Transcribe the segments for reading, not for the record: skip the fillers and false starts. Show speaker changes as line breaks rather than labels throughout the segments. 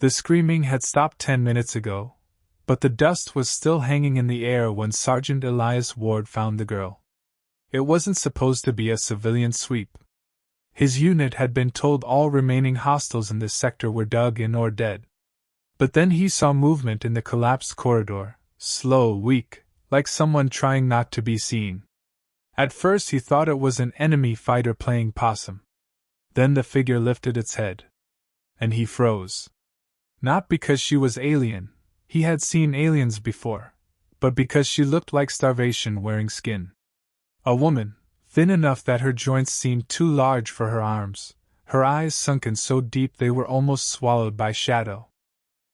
The screaming had stopped 10 minutes ago, but the dust was still hanging in the air when Sergeant Elias Ward found the girl. It wasn't supposed to be a civilian sweep. His unit had been told all remaining hostiles in this sector were dug in or dead. But then he saw movement in the collapsed corridor, slow, weak, like someone trying not to be seen. At first he thought it was an enemy fighter playing possum. Then the figure lifted its head. And he froze. Not because she was alien, he had seen aliens before, but because she looked like starvation wearing skin. A woman, thin enough that her joints seemed too large for her arms, her eyes sunken so deep they were almost swallowed by shadow.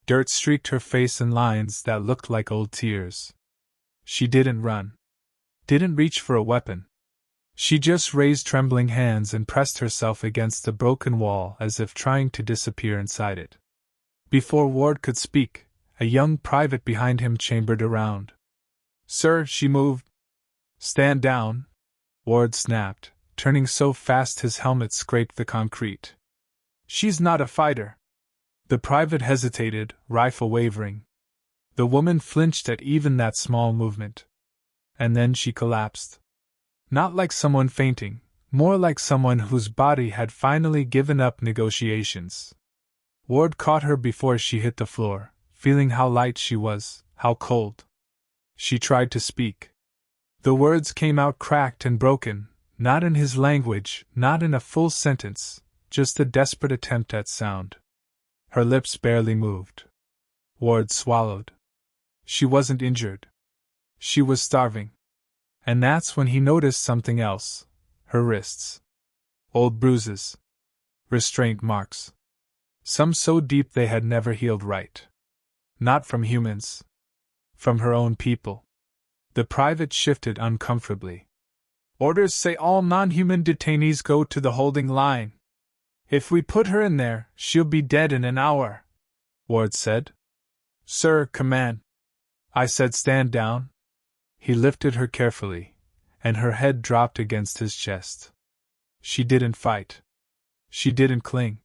Dirt streaked her face in lines that looked like old tears. She didn't run. Didn't reach for a weapon. She just raised trembling hands and pressed herself against the broken wall as if trying to disappear inside it. Before Ward could speak, a young private behind him chambered around. "Sir," she moved. "Stand down," Ward snapped, turning so fast his helmet scraped the concrete. "She's not a fighter." The private hesitated, rifle wavering. The woman flinched at even that small movement. And then she collapsed. Not like someone fainting, more like someone whose body had finally given up negotiations. Ward caught her before she hit the floor, feeling how light she was, how cold. She tried to speak. The words came out cracked and broken, not in his language, not in a full sentence, just a desperate attempt at sound. Her lips barely moved. Ward swallowed. She wasn't injured. She was starving. And that's when he noticed something else. Her wrists. Old bruises. Restraint marks. Some so deep they had never healed right. Not from humans. From her own people. The private shifted uncomfortably. "Orders say all non-human detainees go to the holding line. If we put her in there, she'll be dead in an hour," Ward said. "Sir, command." "I said stand down." He lifted her carefully, and her head dropped against his chest. She didn't fight. She didn't cling.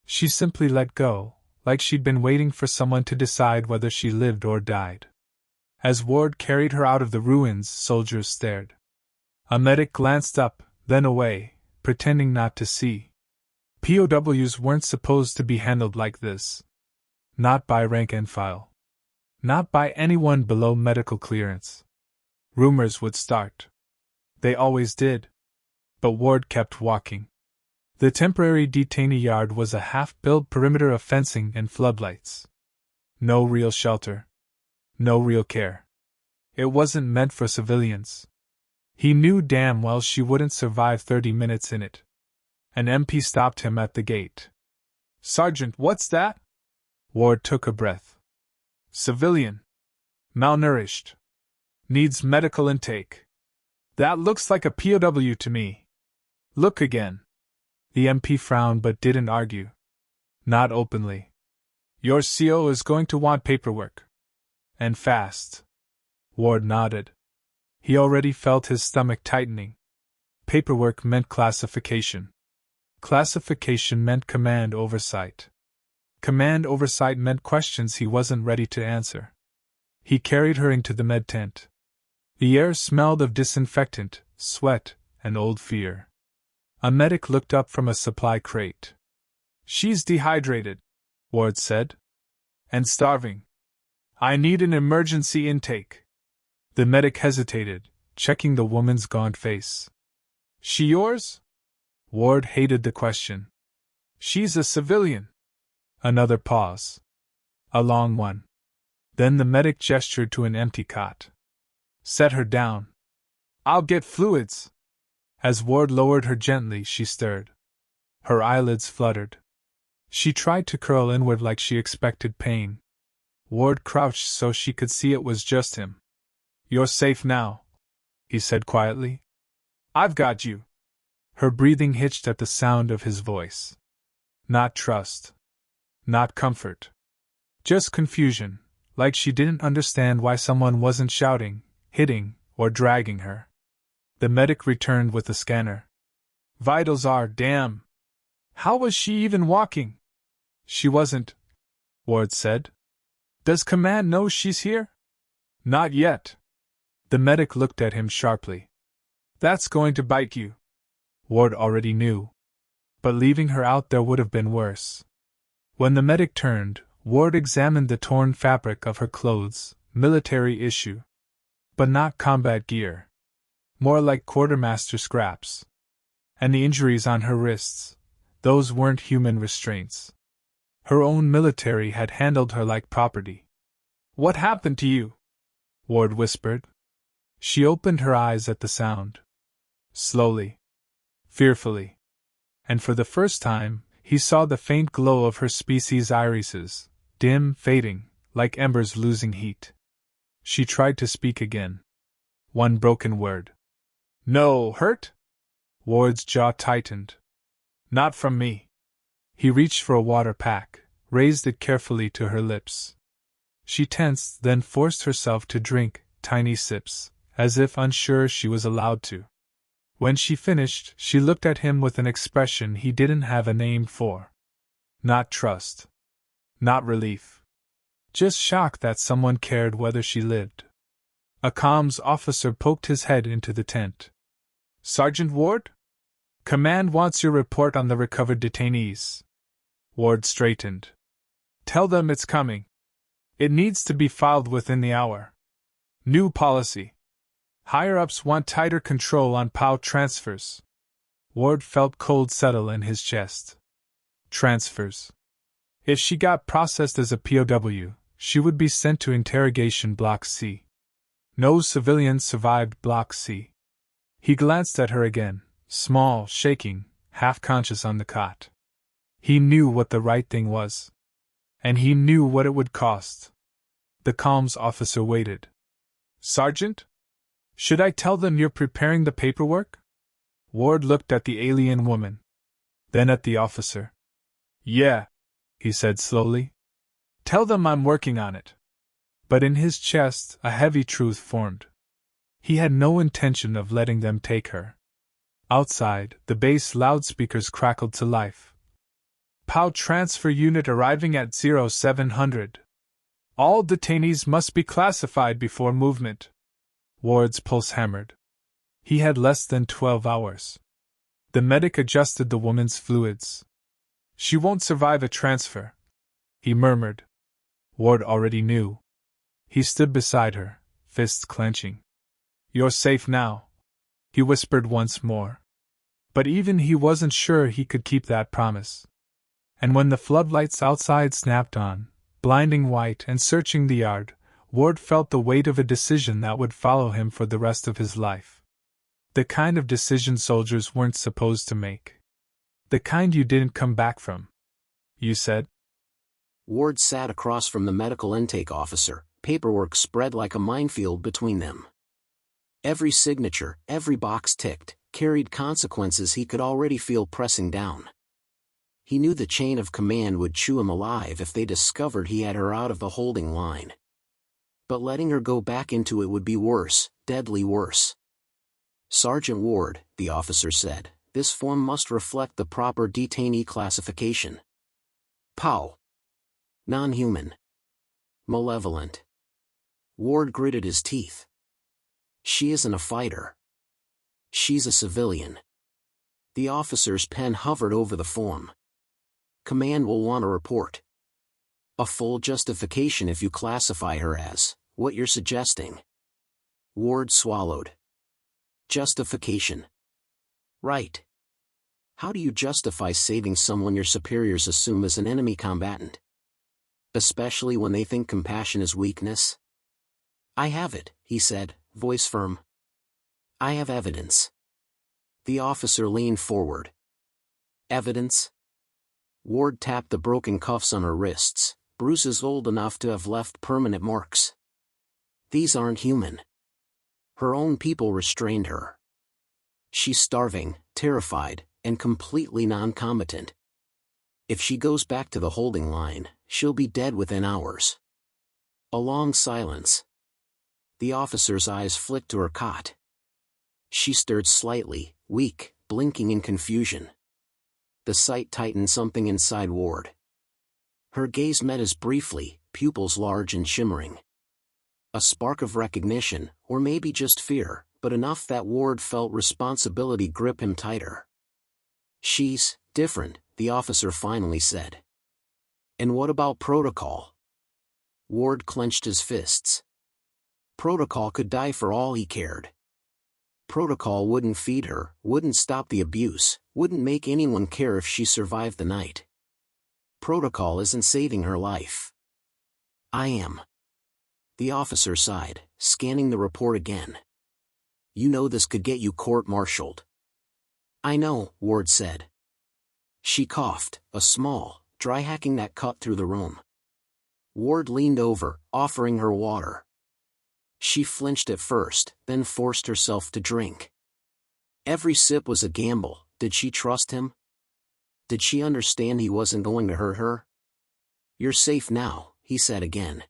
She simply let go, like she'd been waiting for someone to decide whether she lived or died. As Ward carried her out of the ruins, soldiers stared. A medic glanced up, then away, pretending not to see. POWs weren't supposed to be handled like this. Not by rank and file. Not by anyone below medical clearance. Rumors would start. They always did. But Ward kept walking. The temporary detainee yard was a half-built perimeter of fencing and floodlights. No real shelter. No real care. It wasn't meant for civilians. He knew damn well she wouldn't survive 30 minutes in it. An MP stopped him at the gate. "Sergeant, what's that?" Ward took a breath. "Civilian. Malnourished. Needs medical intake." "That looks like a POW to me." "Look again." The MP frowned but didn't argue. Not openly. "Your CO is going to want paperwork. And fast." Ward nodded. He already felt his stomach tightening. Paperwork meant classification. Classification meant command oversight. Command oversight meant questions he wasn't ready to answer. He carried her into the med tent. The air smelled of disinfectant, sweat, and old fear. A medic looked up from a supply crate. "She's dehydrated," Ward said. "And starving. I need an emergency intake." The medic hesitated, checking the woman's gaunt face. "She yours?" Ward hated the question. "She's a civilian." Another pause. A long one. Then the medic gestured to an empty cot. "Set her down. I'll get fluids." As Ward lowered her gently, she stirred. Her eyelids fluttered. She tried to curl inward like she expected pain. Ward crouched so she could see it was just him. "You're safe now," he said quietly. "I've got you." Her breathing hitched at the sound of his voice. Not trust. Not comfort. Just confusion, like she didn't understand why someone wasn't shouting, hitting, or dragging her. The medic returned with the scanner. "Vitals are, damn. How was she even walking?" "She wasn't." Ward said. Does Command know she's here? Not yet. The medic looked at him sharply. That's going to bite you. Ward already knew. But leaving her out there would have been worse. When the medic turned, Ward examined the torn fabric of her clothes, military issue. But not combat gear. More like quartermaster scraps. And the injuries on her wrists, those weren't human restraints. Her own military had handled her like property. What happened to you? Ward whispered. She opened her eyes at the sound. Slowly. Fearfully. And for the first time, he saw the faint glow of her species' irises, dim, fading, like embers losing heat. She tried to speak again. One broken word. No, hurt? Ward's jaw tightened. Not from me. He reached for a water pack, raised it carefully to her lips. She tensed, then forced herself to drink tiny sips, as if unsure she was allowed to. When she finished, she looked at him with an expression he didn't have a name for. Not trust. Not relief. Just shock that someone cared whether she lived. A comms officer poked his head into the tent. Sergeant Ward? Command wants your report on the recovered detainees. Ward straightened. Tell them it's coming. It needs to be filed within the hour. New policy. Higher-ups want tighter control on POW transfers. Ward felt cold settle in his chest. Transfers. If she got processed as a POW, she would be sent to interrogation Block C. No civilians survived Block C. He glanced at her again, small, shaking, half-conscious on the cot. He knew what the right thing was. And he knew what it would cost. The comms officer waited. Sergeant? Should I tell them you're preparing the paperwork? Ward looked at the alien woman. Then at the officer. Yeah, he said slowly. Tell them I'm working on it. But in his chest, a heavy truth formed. He had no intention of letting them take her. Outside, the base loudspeakers crackled to life. POW transfer unit arriving at 0700. All detainees must be classified before movement. Ward's pulse hammered. He had less than 12 hours. The medic adjusted the woman's fluids. She won't survive a transfer, he murmured. Ward already knew. He stood beside her, fists clenching. You're safe now, he whispered once more. But even he wasn't sure he could keep that promise. And when the floodlights outside snapped on, blinding white and searching the yard, Ward felt the weight of a decision that would follow him for the rest of his life. The kind of decision soldiers weren't supposed to make. The kind you didn't come back from. You said?
Ward sat across from the medical intake officer, paperwork spread like a minefield between them. Every signature, every box ticked, carried consequences he could already feel pressing down. He knew the chain of command would chew him alive if they discovered he had her out of the holding line. But letting her go back into it would be worse, deadly worse. Sergeant Ward, the officer said, this form must reflect the proper detainee classification. POW. Non-human. Malevolent. Ward gritted his teeth. She isn't a fighter. She's a civilian. The officer's pen hovered over the form. Command will want a report. A full justification if you classify her as what you're suggesting. Ward swallowed. Justification. Right. How do you justify saving someone your superiors assume is an enemy combatant? Especially when they think compassion is weakness? I have it, he said, voice firm. I have evidence. The officer leaned forward. Evidence? Ward tapped the broken cuffs on her wrists, bruises old enough to have left permanent marks. These aren't human. Her own people restrained her. She's starving, terrified, and completely non-combatant. If she goes back to the holding line, she'll be dead within hours. A long silence. The officer's eyes flicked to her cot. She stirred slightly, weak, blinking in confusion. The sight tightened something inside Ward. Her gaze met his briefly, pupils large and shimmering. A spark of recognition, or maybe just fear, but enough that Ward felt responsibility grip him tighter. "She's different," the officer finally said. "And what about protocol?" Ward clenched his fists. Protocol could die for all he cared. Protocol wouldn't feed her, wouldn't stop the abuse, wouldn't make anyone care if she survived the night. Protocol isn't saving her life. "I am." The officer sighed, scanning the report again. "You know this could get you court-martialed." "I know," Ward said. She coughed, a small, dry hacking that cut through the room. Ward leaned over, offering her water. She flinched at first, then forced herself to drink. Every sip was a gamble. Did she trust him? Did she understand he wasn't going to hurt her? "You're safe now," he said again.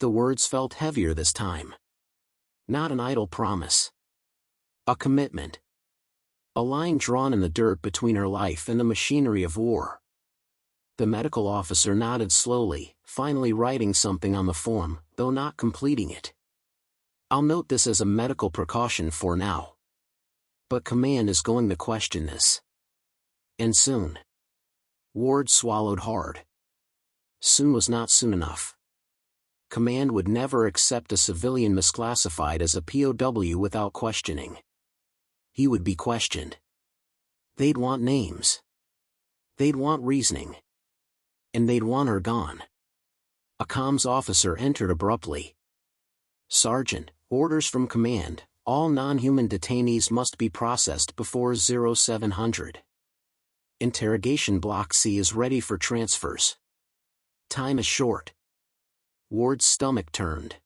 The words felt heavier this time. Not an idle promise. A commitment. A line drawn in the dirt between her life and the machinery of war. The medical officer nodded slowly, finally writing something on the form, though not completing it. "I'll note this as a medical precaution for now. But command is going to question this. And soon." Ward swallowed hard. Soon was not soon enough. Command would never accept a civilian misclassified as a POW without questioning. He would be questioned. They'd want names. They'd want reasoning. And they'd want her gone. A comms officer entered abruptly. "Sergeant, orders from command, all non-human detainees must be processed before 0700. Interrogation Block C is ready for transfers. Time is short." Ward's stomach turned.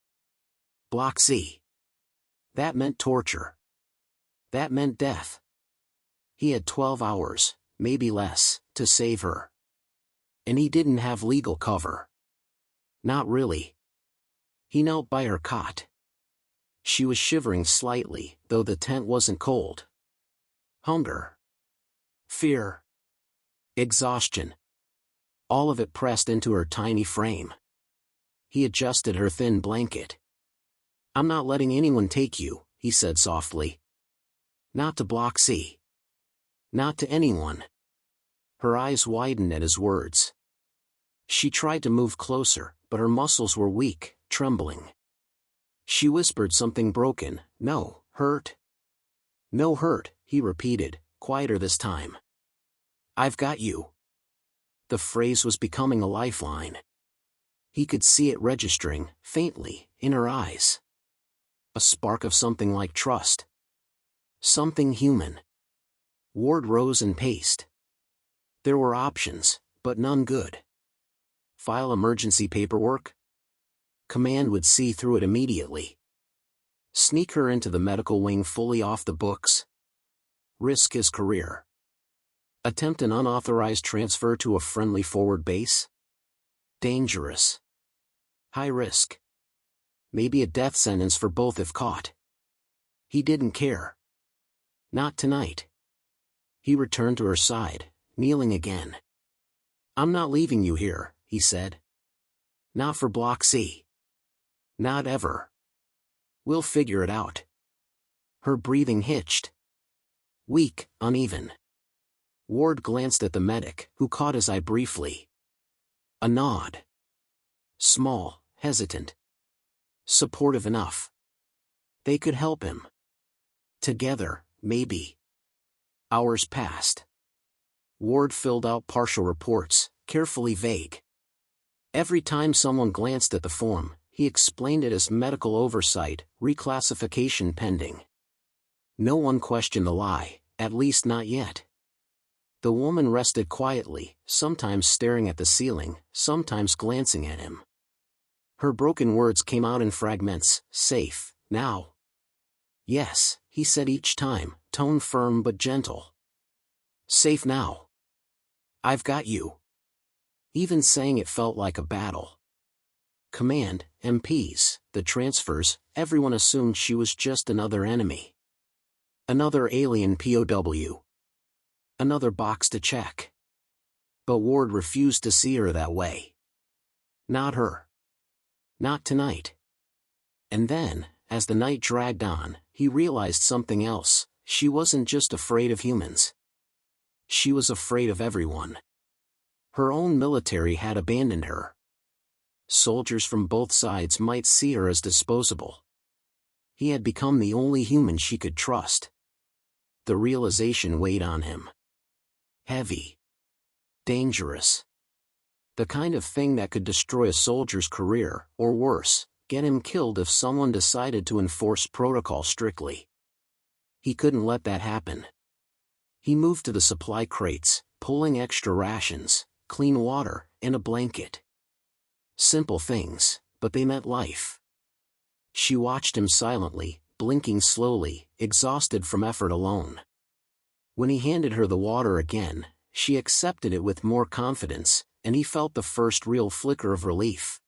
Block C. That meant torture. That meant death. He had 12 hours, maybe less, to save her. And he didn't have legal cover. Not really. He knelt by her cot. She was shivering slightly, though the tent wasn't cold. Hunger. Fear. Exhaustion. All of it pressed into her tiny frame. He adjusted her thin blanket. "I'm not letting anyone take you," he said softly. "Not to Block C. Not to anyone." Her eyes widened at his words. She tried to move closer, but her muscles were weak, trembling. She whispered something broken. "No, hurt." "No hurt," he repeated, quieter this time. "I've got you." The phrase was becoming a lifeline. He could see it registering, faintly, in her eyes. A spark of something like trust. Something human. Ward rose and paced. There were options, but none good. File emergency paperwork? Command would see through it immediately. Sneak her into the medical wing fully off the books? Risk his career. Attempt an unauthorized transfer to a friendly forward base? Dangerous. High risk. Maybe a death sentence for both if caught. He didn't care. Not tonight. He returned to her side, kneeling again. "I'm not leaving you here," he said. "Not for Block C. Not ever. We'll figure it out." Her breathing hitched. Weak, uneven. Ward glanced at the medic, who caught his eye briefly. A nod. Small, hesitant. Supportive enough. They could help him. Together, maybe. Hours passed. Ward filled out partial reports, carefully vague. Every time someone glanced at the form, he explained it as medical oversight, reclassification pending. No one questioned the lie, at least not yet. The woman rested quietly, sometimes staring at the ceiling, sometimes glancing at him. Her broken words came out in fragments. "Safe, now." "Yes," he said each time, tone firm but gentle. "Safe now. I've got you." Even saying it felt like a battle. Command, MPs, the transfers, everyone assumed she was just another enemy. Another alien POW. Another box to check. But Ward refused to see her that way. Not her. Not tonight. And then, as the night dragged on, he realized something else. She wasn't just afraid of humans. She was afraid of everyone. Her own military had abandoned her. Soldiers from both sides might see her as disposable. He had become the only human she could trust. The realization weighed on him. Heavy. Dangerous. The kind of thing that could destroy a soldier's career, or worse, get him killed if someone decided to enforce protocol strictly. He couldn't let that happen. He moved to the supply crates, pulling extra rations, clean water, and a blanket. Simple things, but they meant life. She watched him silently, blinking slowly, exhausted from effort alone. When he handed her the water again, she accepted it with more confidence, and he felt the first real flicker of relief.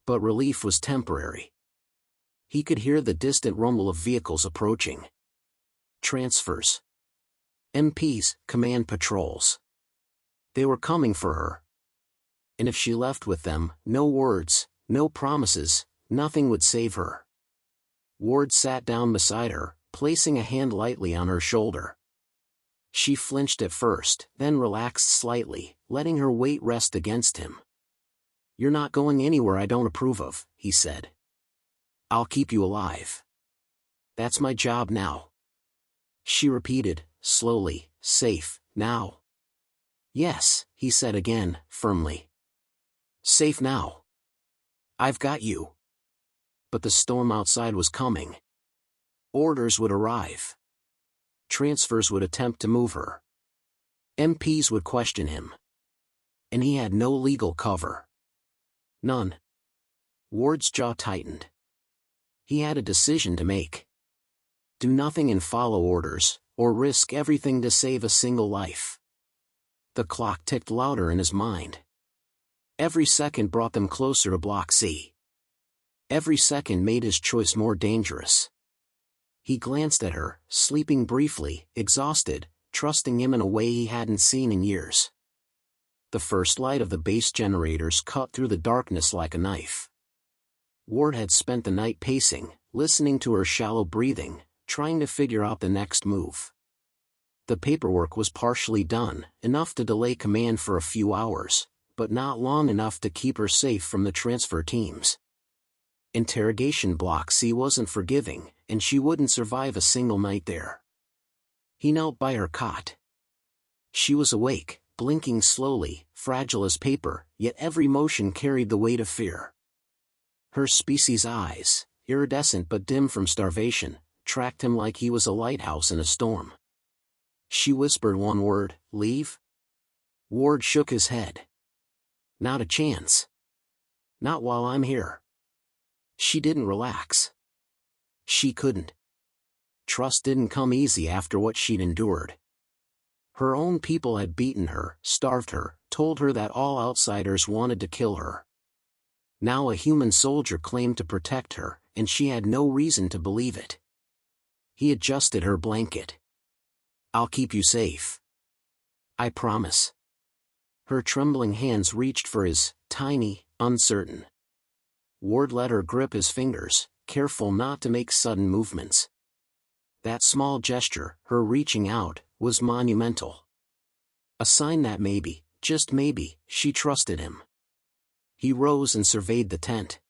But relief was temporary. He could hear the distant rumble of vehicles approaching. Transfers. MPs, command patrols. They were coming for her. And if she left with them, no words, no promises, nothing would save her. Ward sat down beside her, placing a hand lightly on her shoulder. She flinched at first, then relaxed slightly, letting her weight rest against him. "You're not going anywhere I don't approve of," he said. "I'll keep you alive. That's my job now." She repeated, slowly, "Safe, now." "Yes," he said again, firmly. "Safe now. I've got you." But the storm outside was coming. Orders would arrive. Transfers would attempt to move her. MPs would question him. And he had no legal cover. None. Ward's jaw tightened. He had a decision to make. Do nothing and follow orders, or risk everything to save a single life. The clock ticked louder in his mind. Every second brought them closer to Block C. Every second made his choice more dangerous. He glanced at her, sleeping briefly, exhausted, trusting him in a way he hadn't seen in years. The first light of the base generators cut through the darkness like a knife. Ward had spent the night pacing, listening to her shallow breathing, trying to figure out the next move. The paperwork was partially done, enough to delay command for a few hours, but not long enough to keep her safe from the transfer teams. Interrogation Block C wasn't forgiving, and she wouldn't survive a single night there. He knelt by her cot. She was awake, blinking slowly, fragile as paper, yet every motion carried the weight of fear. Her species' eyes, iridescent but dim from starvation, tracked him like he was a lighthouse in a storm. She whispered one word, "Leave?" Ward shook his head. "Not a chance. Not while I'm here." She didn't relax. She couldn't. Trust didn't come easy after what she'd endured. Her own people had beaten her, starved her, told her that all outsiders wanted to kill her. Now a human soldier claimed to protect her, and she had no reason to believe it. He adjusted her blanket. "I'll keep you safe. I promise." Her trembling hands reached for his, tiny, uncertain. Ward let her grip his fingers, careful not to make sudden movements. That small gesture, her reaching out, was monumental. A sign that maybe, just maybe, she trusted him. He rose and surveyed the tent.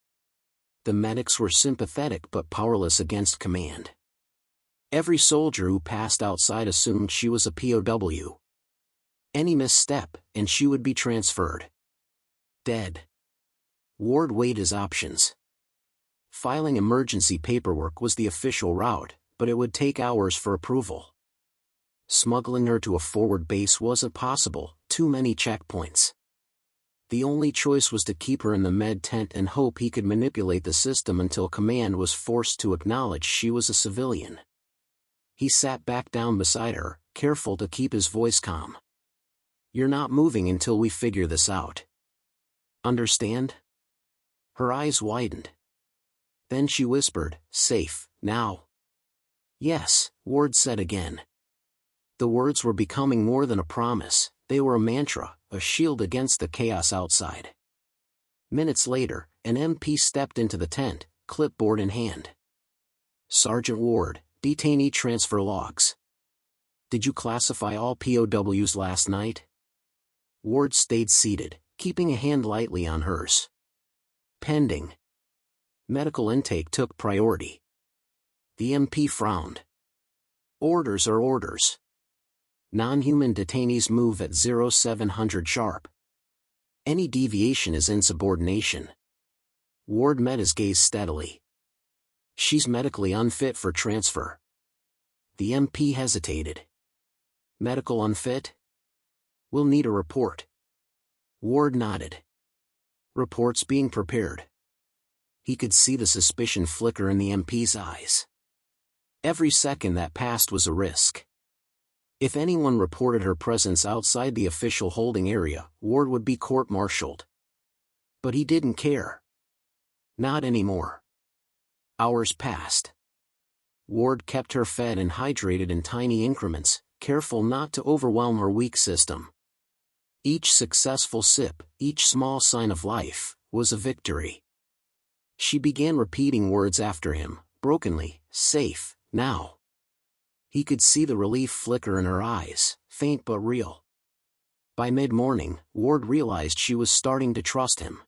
The medics were sympathetic but powerless against command. Every soldier who passed outside assumed she was a POW. Any misstep, and she would be transferred. Dead. Ward weighed his options. Filing emergency paperwork was the official route, but it would take hours for approval. Smuggling her to a forward base wasn't possible, too many checkpoints. The only choice was to keep her in the med tent and hope he could manipulate the system until command was forced to acknowledge she was a civilian. He sat back down beside her, careful to keep his voice calm. "You're not moving until we figure this out. Understand?" Her eyes widened. Then she whispered, "Safe, now?" "Yes," Ward said again. The words were becoming more than a promise, they were a mantra, a shield against the chaos outside. Minutes later, an MP stepped into the tent, clipboard in hand. "Sergeant Ward, detainee transfer logs. Did you classify all POWs last night?" Ward stayed seated, keeping a hand lightly on hers. "Pending." Medical intake took priority. The MP frowned. "Orders are orders. Non-human detainees move at 0700 sharp. Any deviation is insubordination." Ward met his gaze steadily. "She's medically unfit for transfer." The MP hesitated. "Medical unfit? We'll need a report." Ward nodded. "Reports being prepared." He could see the suspicion flicker in the MP's eyes. Every second that passed was a risk. If anyone reported her presence outside the official holding area, Ward would be court-martialed. But he didn't care. Not anymore. Hours passed. Ward kept her fed and hydrated in tiny increments, careful not to overwhelm her weak system. Each successful sip, each small sign of life, was a victory. She began repeating words after him, brokenly, "Safe, now." He could see the relief flicker in her eyes, faint but real. By mid-morning, Ward realized she was starting to trust him.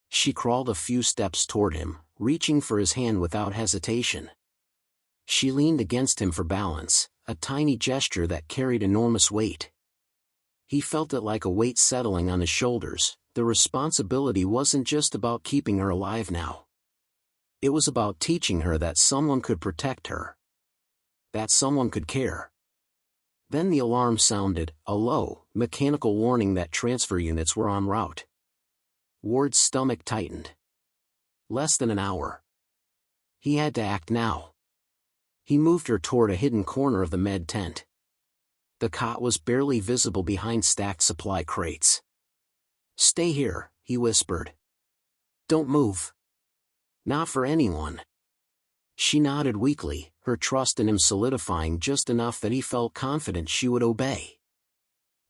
She crawled a few steps toward him, reaching for his hand without hesitation. She leaned against him for balance, a tiny gesture that carried enormous weight. He felt it like a weight settling on his shoulders. The responsibility wasn't just about keeping her alive now. It was about teaching her that someone could protect her. That someone could care. Then the alarm sounded, a low, mechanical warning that transfer units were en route. Ward's stomach tightened. Less than an hour. He had to act now. He moved her toward a hidden corner of the med tent. The cot was barely visible behind stacked supply crates. "Stay here," he whispered. "Don't move. Not for anyone." She nodded weakly, her trust in him solidifying just enough that he felt confident she would obey.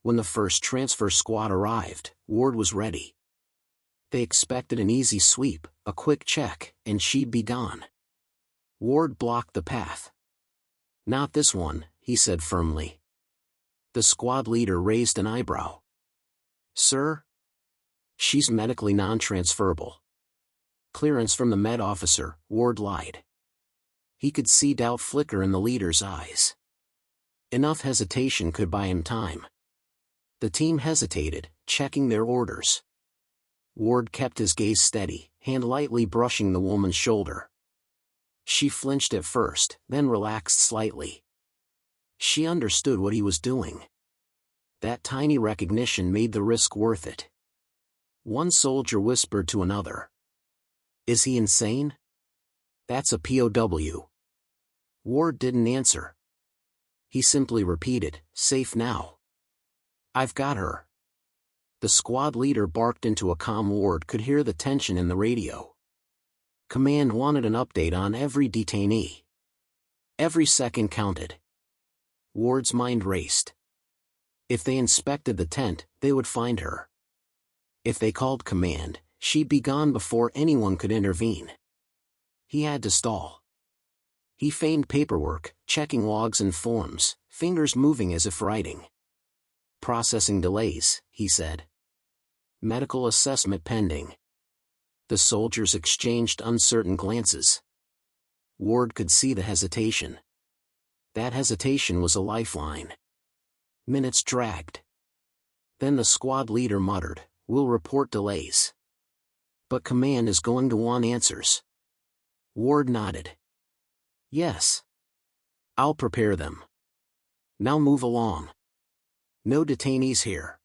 When the first transfer squad arrived, Ward was ready. They expected an easy sweep, a quick check, and she'd be gone. Ward blocked the path. "Not this one," he said firmly. The squad leader raised an eyebrow. "Sir?" "She's medically non-transferable." "Clearance from the med officer," Ward lied. He could see doubt flicker in the leader's eyes. Enough hesitation could buy him time. The team hesitated, checking their orders. Ward kept his gaze steady, hand lightly brushing the woman's shoulder. She flinched at first, then relaxed slightly. She understood what he was doing. That tiny recognition made the risk worth it. One soldier whispered to another. "Is he insane?" "That's a POW." Ward didn't answer. He simply repeated, "Safe now. I've got her." The squad leader barked into a comm. Ward could hear the tension in the radio. Command wanted an update on every detainee. Every second counted. Ward's mind raced. If they inspected the tent, they would find her. If they called command, she'd be gone before anyone could intervene. He had to stall. He feigned paperwork, checking logs and forms, fingers moving as if writing. "Processing delays," he said. "Medical assessment pending." The soldiers exchanged uncertain glances. Ward could see the hesitation. That hesitation was a lifeline. Minutes dragged. Then the squad leader muttered, "We'll report delays. But command is going to want answers." Ward nodded. "Yes. I'll prepare them. Now move along. No detainees here."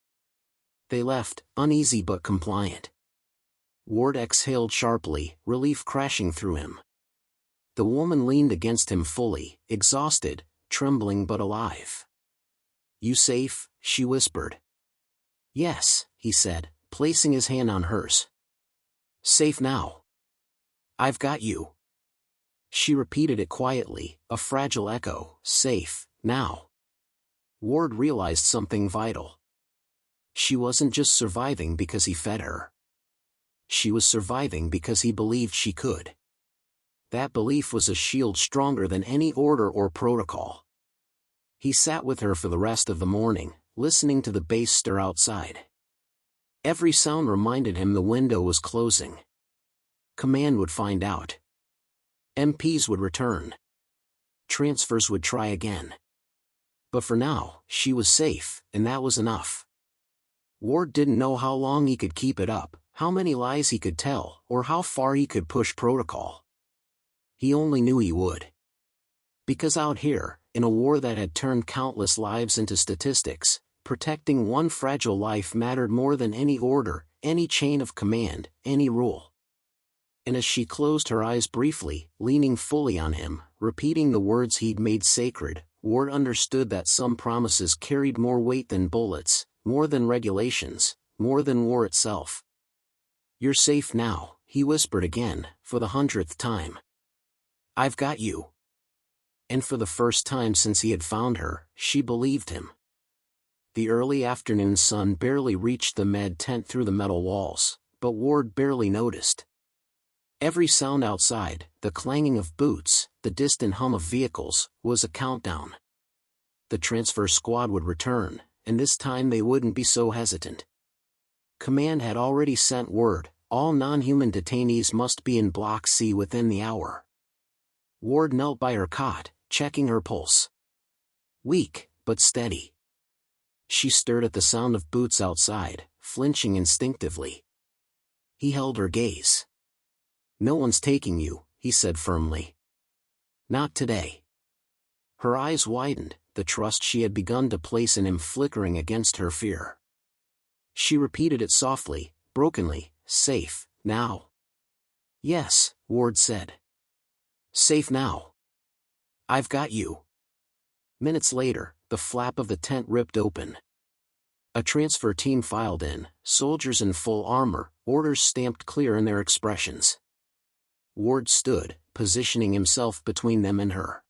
They left, uneasy but compliant. Ward exhaled sharply, relief crashing through him. The woman leaned against him fully, exhausted, trembling but alive. "You safe?" she whispered. "Yes," he said, placing his hand on hers. "Safe now. I've got you." She repeated it quietly, a fragile echo, "Safe, now." Ward realized something vital. She wasn't just surviving because he fed her. She was surviving because he believed she could. That belief was a shield stronger than any order or protocol. He sat with her for the rest of the morning, listening to the bass stir outside. Every sound reminded him the window was closing. Command would find out. MPs would return. Transfers would try again. But for now, she was safe, and that was enough. Ward didn't know how long he could keep it up, how many lies he could tell, or how far he could push protocol. He only knew he would. Because out here, in a war that had turned countless lives into statistics, protecting one fragile life mattered more than any order, any chain of command, any rule. And as she closed her eyes briefly, leaning fully on him, repeating the words he'd made sacred, Ward understood that some promises carried more weight than bullets, more than regulations, more than war itself. "You're safe now," he whispered again, for the 100th time. "I've got you." And for the first time since he had found her, she believed him. The early afternoon sun barely reached the med tent through the metal walls, but Ward barely noticed. Every sound outside, the clanging of boots, the distant hum of vehicles, was a countdown. The transfer squad would return, and this time they wouldn't be so hesitant. Command had already sent word, all non-human detainees must be in Block C within the hour. Ward knelt by her cot, checking her pulse. Weak, but steady. She stirred at the sound of boots outside, flinching instinctively. He held her gaze. "No one's taking you," he said firmly. "Not today." Her eyes widened, the trust she had begun to place in him flickering against her fear. She repeated it softly, brokenly, "Safe, now?" "Yes," Ward said. "Safe now. I've got you." Minutes later, the flap of the tent ripped open. A transfer team filed in, soldiers in full armor, orders stamped clear in their expressions. Ward stood, positioning himself between them and her.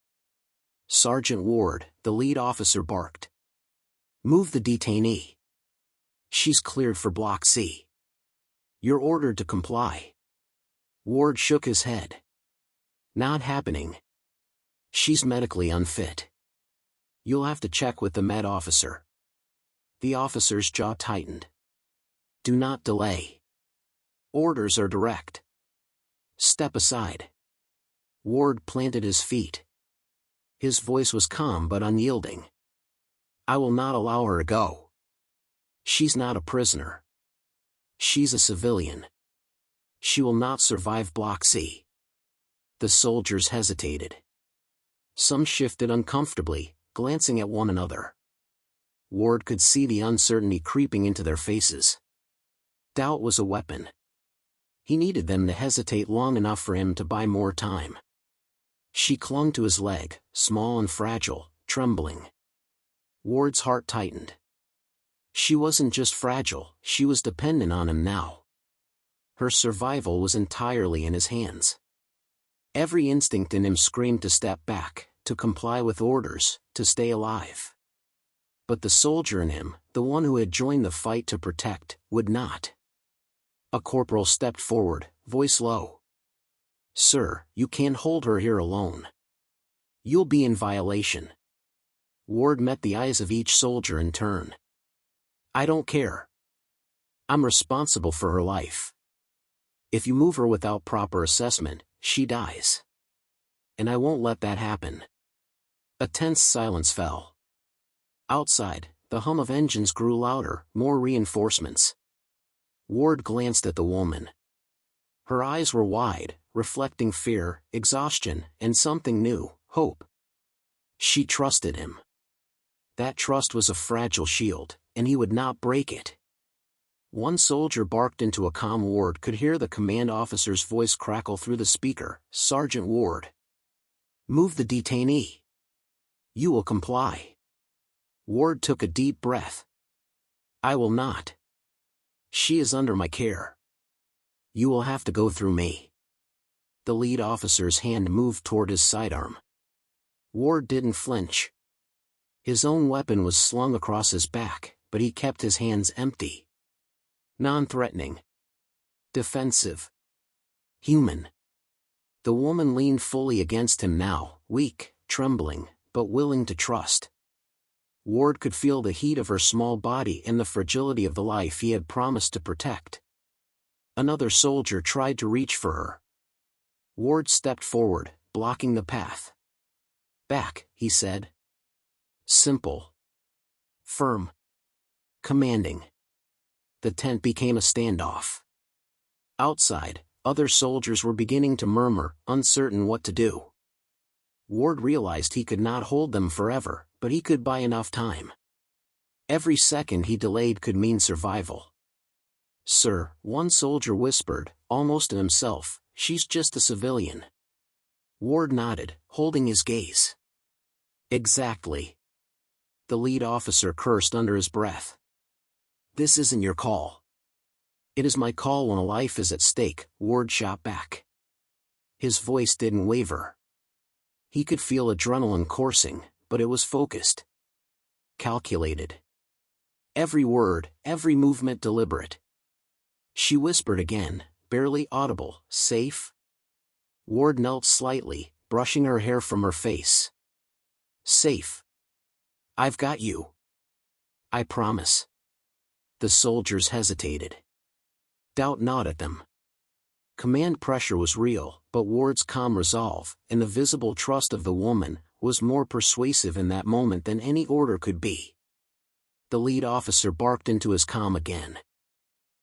"Sergeant Ward," the lead officer barked. "Move the detainee. She's cleared for Block C. You're ordered to comply." Ward shook his head. "Not happening. She's medically unfit. You'll have to check with the med officer." The officer's jaw tightened. "Do not delay. Orders are direct. Step aside." Ward planted his feet. His voice was calm but unyielding. "I will not allow her to go. She's not a prisoner. She's a civilian. She will not survive Block C." The soldiers hesitated. Some shifted uncomfortably, glancing at one another. Ward could see the uncertainty creeping into their faces. Doubt was a weapon. He needed them to hesitate long enough for him to buy more time. She clung to his leg, small and fragile, trembling. Ward's heart tightened. She wasn't just fragile, she was dependent on him now. Her survival was entirely in his hands. Every instinct in him screamed to step back, to comply with orders, to stay alive. But the soldier in him, the one who had joined the fight to protect, would not. A corporal stepped forward, voice low. "Sir, you can't hold her here alone. You'll be in violation." Ward met the eyes of each soldier in turn. "I don't care. I'm responsible for her life. If you move her without proper assessment, she dies. And I won't let that happen." A tense silence fell. Outside, the hum of engines grew louder, more reinforcements. Ward glanced at the woman. Her eyes were wide, reflecting fear, exhaustion, and something new, hope. She trusted him. That trust was a fragile shield, and he would not break it. One soldier barked into a calm. Ward could hear the command officer's voice crackle through the speaker, "Sergeant Ward. Move the detainee. You will comply." Ward took a deep breath. "I will not. She is under my care. You will have to go through me." The lead officer's hand moved toward his sidearm. Ward didn't flinch. His own weapon was slung across his back, but he kept his hands empty. Non-threatening. Defensive. Human. The woman leaned fully against him now, weak, trembling, but willing to trust. Ward could feel the heat of her small body and the fragility of the life he had promised to protect. Another soldier tried to reach for her. Ward stepped forward, blocking the path. "Back," he said. Simple. Firm. Commanding. The tent became a standoff. Outside, other soldiers were beginning to murmur, uncertain what to do. Ward realized he could not hold them forever, but he could buy enough time. Every second he delayed could mean survival. "Sir," one soldier whispered, almost to himself, "she's just a civilian." Ward nodded, holding his gaze. "Exactly." The lead officer cursed under his breath. "This isn't your call." "It is my call when a life is at stake," Ward shot back. His voice didn't waver. He could feel adrenaline coursing, but it was focused. Calculated. Every word, every movement deliberate. She whispered again, barely audible, "Safe?" Ward knelt slightly, brushing her hair from her face. "Safe. I've got you. I promise." The soldiers hesitated. Doubt gnawed at them. Command pressure was real, but Ward's calm resolve, and the visible trust of the woman, was more persuasive in that moment than any order could be. The lead officer barked into his calm again.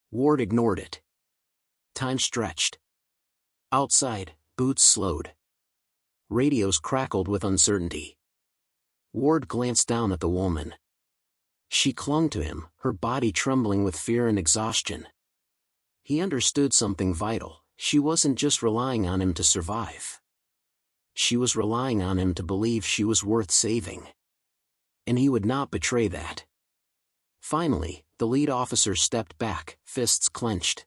Ward ignored it. Time stretched. Outside, boots slowed. Radios crackled with uncertainty. Ward glanced down at the woman. She clung to him, her body trembling with fear and exhaustion. He understood something vital. She wasn't just relying on him to survive. She was relying on him to believe she was worth saving. And he would not betray that. Finally, the lead officer stepped back, fists clenched.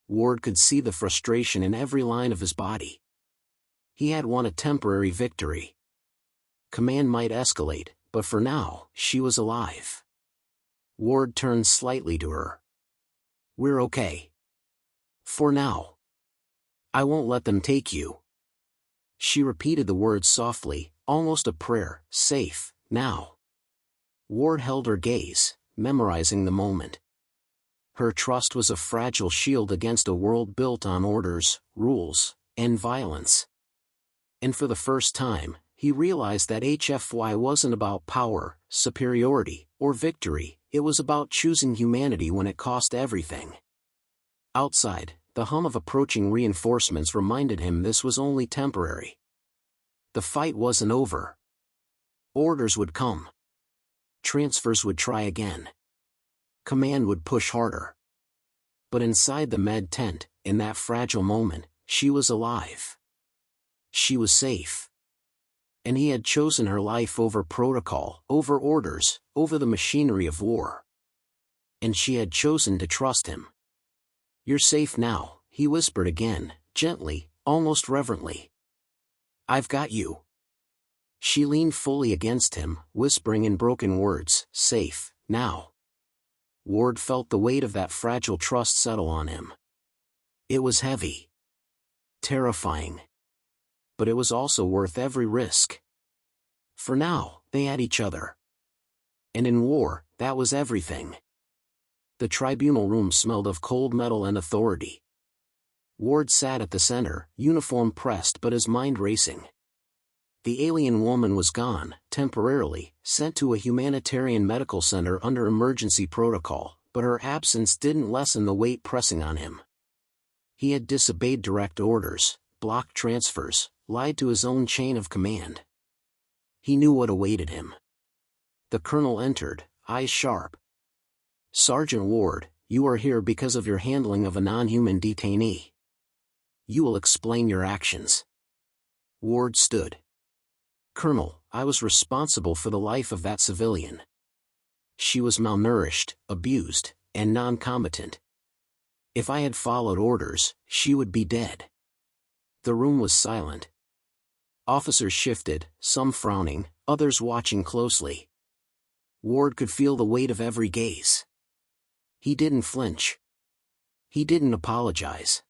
Ward could see the frustration in every line of his body. He had won a temporary victory. Command might escalate, but for now, she was alive. Ward turned slightly to her. "We're okay. For now. I won't let them take you." She repeated the words softly, almost a prayer, "Safe, now." Ward held her gaze, memorizing the moment. Her trust was a fragile shield against a world built on orders, rules, and violence. And for the first time, he realized that HFY wasn't about power, superiority, or victory, it was about choosing humanity when it cost everything. Outside, the hum of approaching reinforcements reminded him this was only temporary. The fight wasn't over. Orders would come. Transfers would try again. Command would push harder. But inside the med tent, in that fragile moment, she was alive. She was safe. And he had chosen her life over protocol, over orders, over the machinery of war. And she had chosen to trust him. "You're safe now," he whispered again, gently, almost reverently. "I've got you." She leaned fully against him, whispering in broken words, "Safe, now." Ward felt the weight of that fragile trust settle on him. It was heavy. Terrifying. But it was also worth every risk. For now, they had each other. And in war, that was everything. The tribunal room smelled of cold metal and authority. Ward sat at the center, uniform pressed but his mind racing. The alien woman was gone, temporarily, sent to a humanitarian medical center under emergency protocol, but her absence didn't lessen the weight pressing on him. He had disobeyed direct orders, blocked transfers, lied to his own chain of command. He knew what awaited him. The colonel entered, eyes sharp. "Sergeant Ward, you are here because of your handling of a non-human detainee. You will explain your actions." Ward stood. "Colonel, I was responsible for the life of that civilian. She was malnourished, abused, and non-combatant. If I had followed orders, she would be dead." The room was silent. Officers shifted, some frowning, others watching closely. Ward could feel the weight of every gaze. He didn't flinch. He didn't apologize.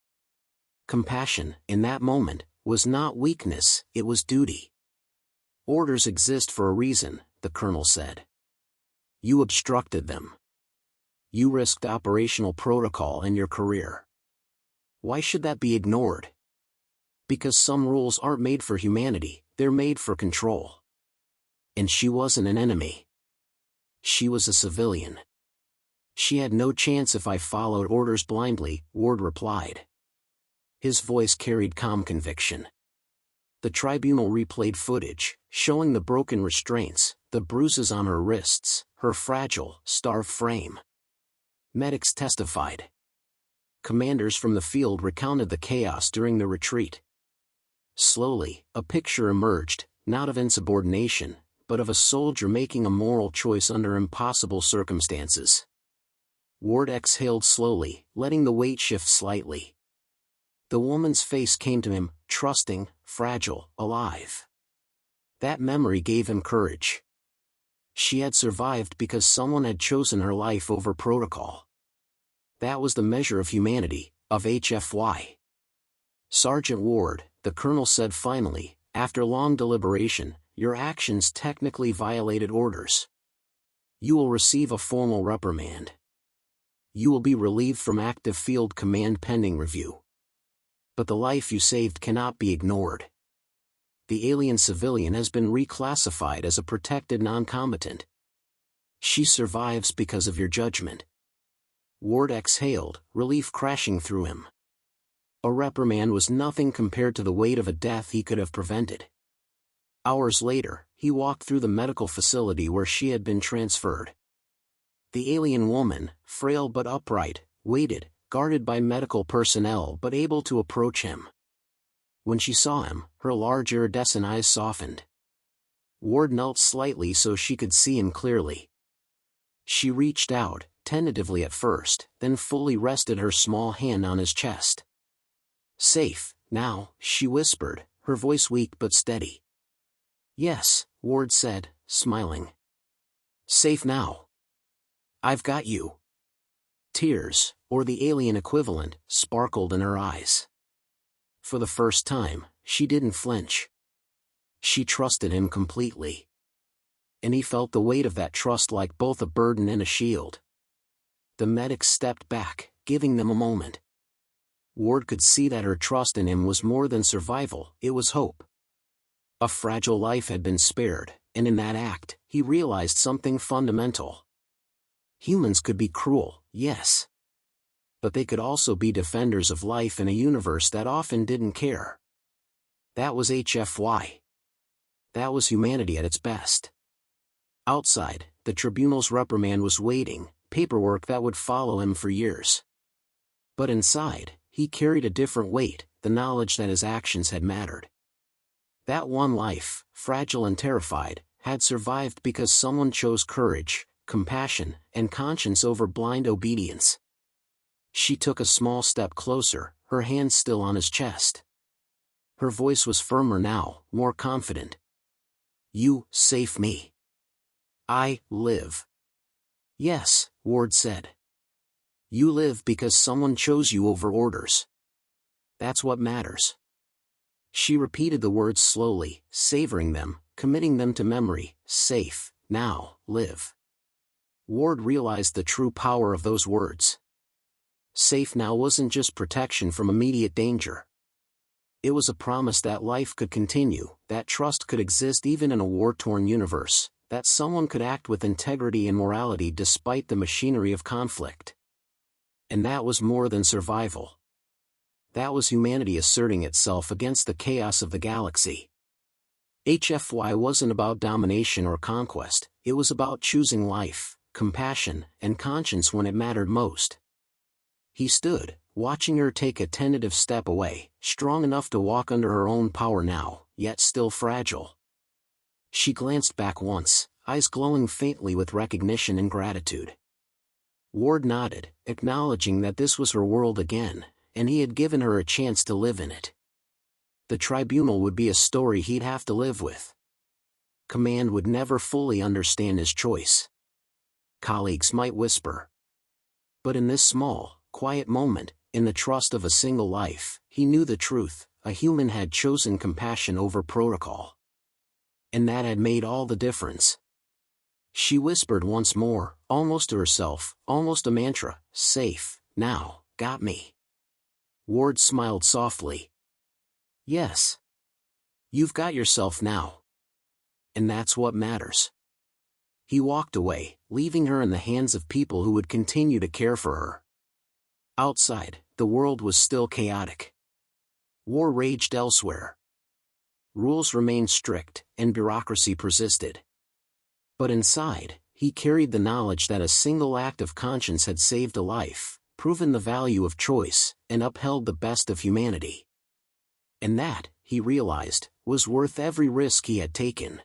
Compassion, in that moment, was not weakness, it was duty. Orders exist for a reason, the colonel said. You obstructed them. You risked operational protocol and your career. Why should that be ignored? Because some rules aren't made for humanity, they're made for control. And she wasn't an enemy. She was a civilian. She had no chance if I followed orders blindly, Ward replied. His voice carried calm conviction. The tribunal replayed footage, showing the broken restraints, the bruises on her wrists, her fragile, starved frame. Medics testified. Commanders from the field recounted the chaos during the retreat. Slowly, a picture emerged, not of insubordination, but of a soldier making a moral choice under impossible circumstances. Ward exhaled slowly, letting the weight shift slightly. The woman's face came to him, trusting, fragile, alive. That memory gave him courage. She had survived because someone had chosen her life over protocol. That was the measure of humanity, of HFY. Sergeant Ward, the colonel said finally, after long deliberation, your actions technically violated orders. You will receive a formal reprimand. You will be relieved from active field command pending review. But the life you saved cannot be ignored. The alien civilian has been reclassified as a protected non-combatant. She survives because of your judgment. Ward exhaled, relief crashing through him. A reprimand was nothing compared to the weight of a death he could have prevented. Hours later, he walked through the medical facility where she had been transferred. The alien woman, frail but upright, waited, guarded by medical personnel but able to approach him. When she saw him, her large iridescent eyes softened. Ward knelt slightly so she could see him clearly. She reached out, tentatively at first, then fully rested her small hand on his chest. Safe, now, she whispered, her voice weak but steady. Yes, Ward said, smiling. Safe now. I've got you. Tears, or the alien equivalent, sparkled in her eyes. For the first time, she didn't flinch. She trusted him completely. And he felt the weight of that trust like both a burden and a shield. The medics stepped back, giving them a moment. Ward could see that her trust in him was more than survival, it was hope. A fragile life had been spared, and in that act, he realized something fundamental. Humans could be cruel, yes. But they could also be defenders of life in a universe that often didn't care. That was HFY. That was humanity at its best. Outside, the tribunal's reprimand was waiting, paperwork that would follow him for years. But inside, he carried a different weight, the knowledge that his actions had mattered. That one life, fragile and terrified, had survived because someone chose courage, compassion, and conscience over blind obedience. She took a small step closer, her hand still on his chest. Her voice was firmer now, more confident. You save me. I live. Yes, Ward said. You live because someone chose you over orders. That's what matters. She repeated the words slowly, savoring them, committing them to memory. Safe, now, live. Ward realized the true power of those words. Safe now wasn't just protection from immediate danger. It was a promise that life could continue, that trust could exist even in a war-torn universe, that someone could act with integrity and morality despite the machinery of conflict. And that was more than survival. That was humanity asserting itself against the chaos of the galaxy. HFY wasn't about domination or conquest, it was about choosing life, compassion, and conscience when it mattered most. He stood, watching her take a tentative step away, strong enough to walk under her own power now, yet still fragile. She glanced back once, eyes glowing faintly with recognition and gratitude. Ward nodded, acknowledging that this was her world again, and he had given her a chance to live in it. The tribunal would be a story he'd have to live with. Command would never fully understand his choice. colleagues might whisper. But in this small, quiet moment, in the trust of a single life, he knew the truth: a human had chosen compassion over protocol. And that had made all the difference. She whispered once more, almost to herself, almost a mantra, "Safe, now, got me." Ward smiled softly. "Yes. You've got yourself now. And that's what matters." He walked away, leaving her in the hands of people who would continue to care for her. Outside, the world was still chaotic. War raged elsewhere. Rules remained strict, and bureaucracy persisted. But inside, he carried the knowledge that a single act of conscience had saved a life, proven the value of choice, and upheld the best of humanity. And that, he realized, was worth every risk he had taken.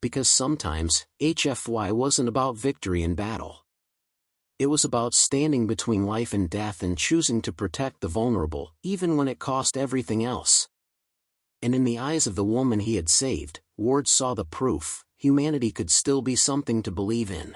Because sometimes, HFY wasn't about victory in battle. It was about standing between life and death and choosing to protect the vulnerable, even when it cost everything else. And in the eyes of the woman he had saved, Ward saw the proof: humanity could still be something to believe in.